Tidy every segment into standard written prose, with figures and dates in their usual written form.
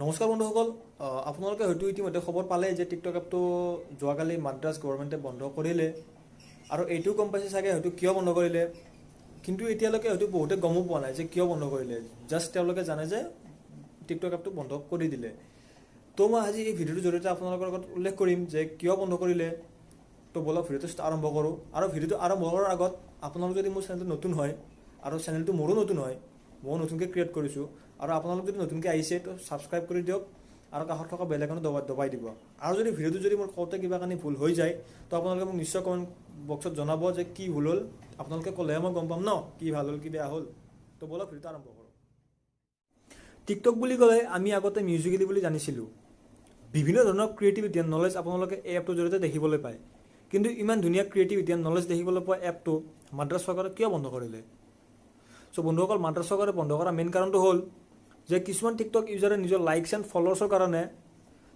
নমস্কাৰ বন্ধুসকল, আপোনালোকে হয়তো ইতিমধ্যে খবৰ পালে যে টিকটক এপটো যোৱাকালি মাদ্ৰাজ গভৰ্ণমেণ্টে বন্ধ কৰিলে আৰু এইটোও গম পাইছে চাগে হয়তো কিয় বন্ধ কৰিলে। কিন্তু এতিয়ালৈকে হয়তো বহুতে গমো পোৱা নাই যে কিয় বন্ধ কৰিলে। জাষ্ট তেওঁলোকে জানে যে টিকটক এপটো বন্ধ কৰি দিলে। তো মই আজি এই ভিডিঅ'টোৰ জৰিয়তে আপোনালোকৰ আগত উল্লেখ কৰিম যে কিয় বন্ধ কৰিলে। তো বলক ভিডিঅ'টো আৰম্ভ কৰোঁ। আৰু ভিডিঅ'টো আৰম্ভ কৰাৰ আগত আপোনালোক যদি মোৰ চেনেলটো নতুন হয় আৰু চেনেলটো মোৰো নতুন হয়, ময়ো নতুনকৈ ক্ৰিয়েট কৰিছোঁ, আৰু আপোনালোক যদি নতুনকৈ আহিছে তো ছাবস্ক্ৰাইব কৰি দিয়ক আৰু কাষত থকা বেল আইকনটো দবাই দিব। আৰু যদি ভিডিঅ'টো যদি মোৰ কওঁতে কিবা কানি ভুল হৈ যায় তো আপোনালোকে মোক নিশ্চয় কমেণ্ট বক্সত জনাব যে কি ভুল হ'ল। আপোনালোকে ক'লেহে মই গম পাম ন কি ভাল হ'ল কি বেয়া হ'ল। তো বলক ভিডিঅ'টো আৰম্ভ কৰোঁ। টিকটক বুলি ক'লে আমি আগতে মিউজিকেলি বুলি জানিছিলোঁ। বিভিন্ন ধৰণৰ ক্ৰিয়েটিভিটি এণ্ড নলেজ আপোনালোকে এই এপটোৰ জৰিয়তে দেখিবলৈ পায়। কিন্তু ইমান ধুনীয়া ক্ৰিয়েটিভিটি এণ্ড নলেজ দেখিবলৈ পোৱা এপটো মাদ্ৰাজ চৰকাৰে কিয় বন্ধ কৰিলে? চ' বন্ধুসকল, মাদ্ৰাজ চৰকাৰে বন্ধ কৰা মেইন কাৰণটো হ'ল যে কিছুমান টিকটক ইউজাৰে নিজৰ লাইকছ এণ্ড ফলোৱাৰ্ছৰ কাৰণে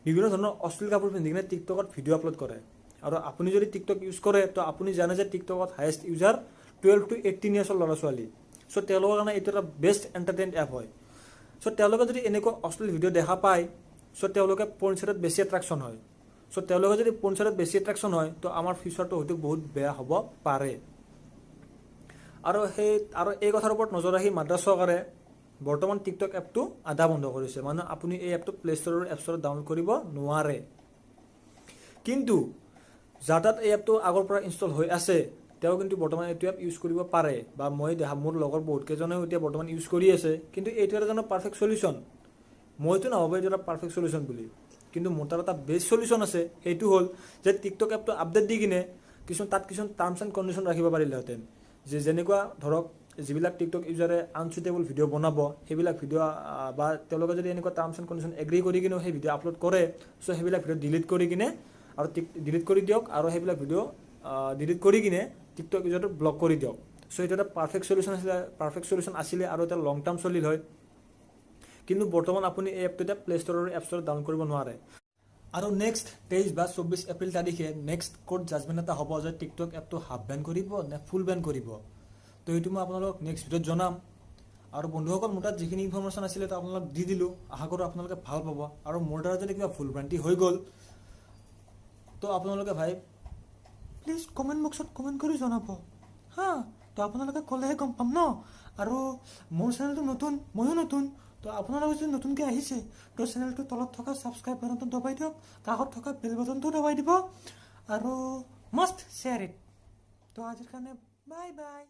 বিভিন্ন ধৰণৰ অশ্লীল কাপোৰ পিন্ধি কিনে টিকটকত ভিডিঅ' আপলোড কৰে। আৰু আপুনি যদি টিকটক ইউজ কৰে তো আপুনি জানে যে টিকটকত হায়েষ্ট ইউজাৰ 12 to 18 ইয়াৰ্ছৰ ল'ৰা ছোৱালী। চ' তেওঁলোকৰ কাৰণে এইটো এটা বেষ্ট এণ্টাৰটেইন এপ হয়। চ' তেওঁলোকে যদি এনেকুৱা অশ্লীল ভিডিঅ' দেখা পায় চ' তেওঁলোকে পৰ্নচাইটত বেছি এট্ৰেকশ্যন হয়। চ' তেওঁলোকে যদি পৰ্নচাইটত বেছি এট্ৰেকশ্যন হয় তো আমাৰ ফিউচাৰটো হয়তো বহুত বেয়া হ'ব পাৰে। আৰু এই কথাৰ ওপৰত নজৰ ৰাখি মাদ্ৰাজ চৰকাৰে বৰ্তমান টিকটক এপটো আধা বন্ধ কৰিছে। মানে আপুনি এই এপটো প্লে' ষ্ট'ৰৰ এপ ষ্ট'ৰত ডাউনলোড কৰিব নোৱাৰে। কিন্তু যাৰ তাত এই এপটো আগৰ পৰা ইনষ্টল হৈ আছে তেওঁ কিন্তু বৰ্তমান এইটো এপ ইউজ কৰিব পাৰে, বা মই মোৰ লগৰ বহুত কেইজনেও এতিয়া বৰ্তমান ইউজ কৰি আছে। কিন্তু এইটো এটা পাৰফেক্ট চলিউশ্যন। মইতো নাভাবোঁ এইটো এটা পাৰফেক্ট চলিউশ্যন বুলি। কিন্তু মোৰ তাত এটা বেষ্ট চলিউশ্যন আছে। সেইটো হ'ল যে টিকটক এপটো আপডেট দি কিনে কিছুমান টাৰ্মছ এণ্ড কণ্ডিশ্যন ৰাখিব পাৰিলেহেঁতেন। যেনেকুৱা ধৰক যিবিলাক টিকটক ইউজাৰে আনচুইটেবল ভিডিঅ' বনাব সেইবিলাক ভিডিঅ' বা তেওঁলোকে যদি এনেকুৱা টাৰ্মছ এণ্ড কণ্ডিশ্যন এগ্ৰী কৰি কিনেও সেই ভিডিঅ' আপলোড কৰে চ' সেইবিলাক ভিডিঅ' ডিলিট কৰি কিনে আৰু ডিলিট কৰি দিয়ক, আৰু সেইবিলাক ভিডিঅ' ডিলিট কৰি কিনে টিকটক ইউজাৰটো ব্লক কৰি দিয়ক। চ' এইটো এটা পাৰফেক্ট চলিউশ্যন আছিলে আৰু এটা লং টাৰ্ম চলিল হয়। কিন্তু বৰ্তমান আপুনি এই এপটো এতিয়া প্লে' ষ্ট'ৰৰ এপ ষ্ট'ৰত ডাউনলোড কৰিব নোৱাৰে। আৰু নেক্সট 23 বা 24 এপ্ৰিল তাৰিখে নেক্সট কোৰ্ট জাজমেণ্ট এটা হ'ব যে টিকটক এপটো হাফ বেন কৰিব নে ফুল বেন কৰিব। তো এইটো মই আপোনালোকক নেক্সট ভিডিঅ'ত জনাম। আৰু বন্ধুসকল, মোৰ তাত যিখিনি ইনফৰমেশ্যন আছিলে তো আপোনালোক দি দিলোঁ। আশা কৰোঁ আপোনালোকে ভাল পাব। আৰু মোৰ দ্বাৰা যদি কিবা ভুল ভ্ৰান্তি হৈ গ'ল তো আপোনালোকে ভাই প্লিজ কমেণ্ট বক্সত কমেণ্ট কৰি জনাব হা। তো আপোনালোকে ক'লেহে গম পাম ন। আৰু মোৰ চেনেলটো নতুন, ময়ো নতুন। তো আপোনালোকে যদি নতুনকৈ আহিছে তো চেনেলটো তলত থকা ছাবস্ক্ৰাইব বাটনটো দবাই দিয়ক, কাষত থকা বেল বাটনটো দবাই দিব, আৰু মাষ্ট শ্বেয়াৰ ইট। তো আজিৰ কাৰণে বাই বাই।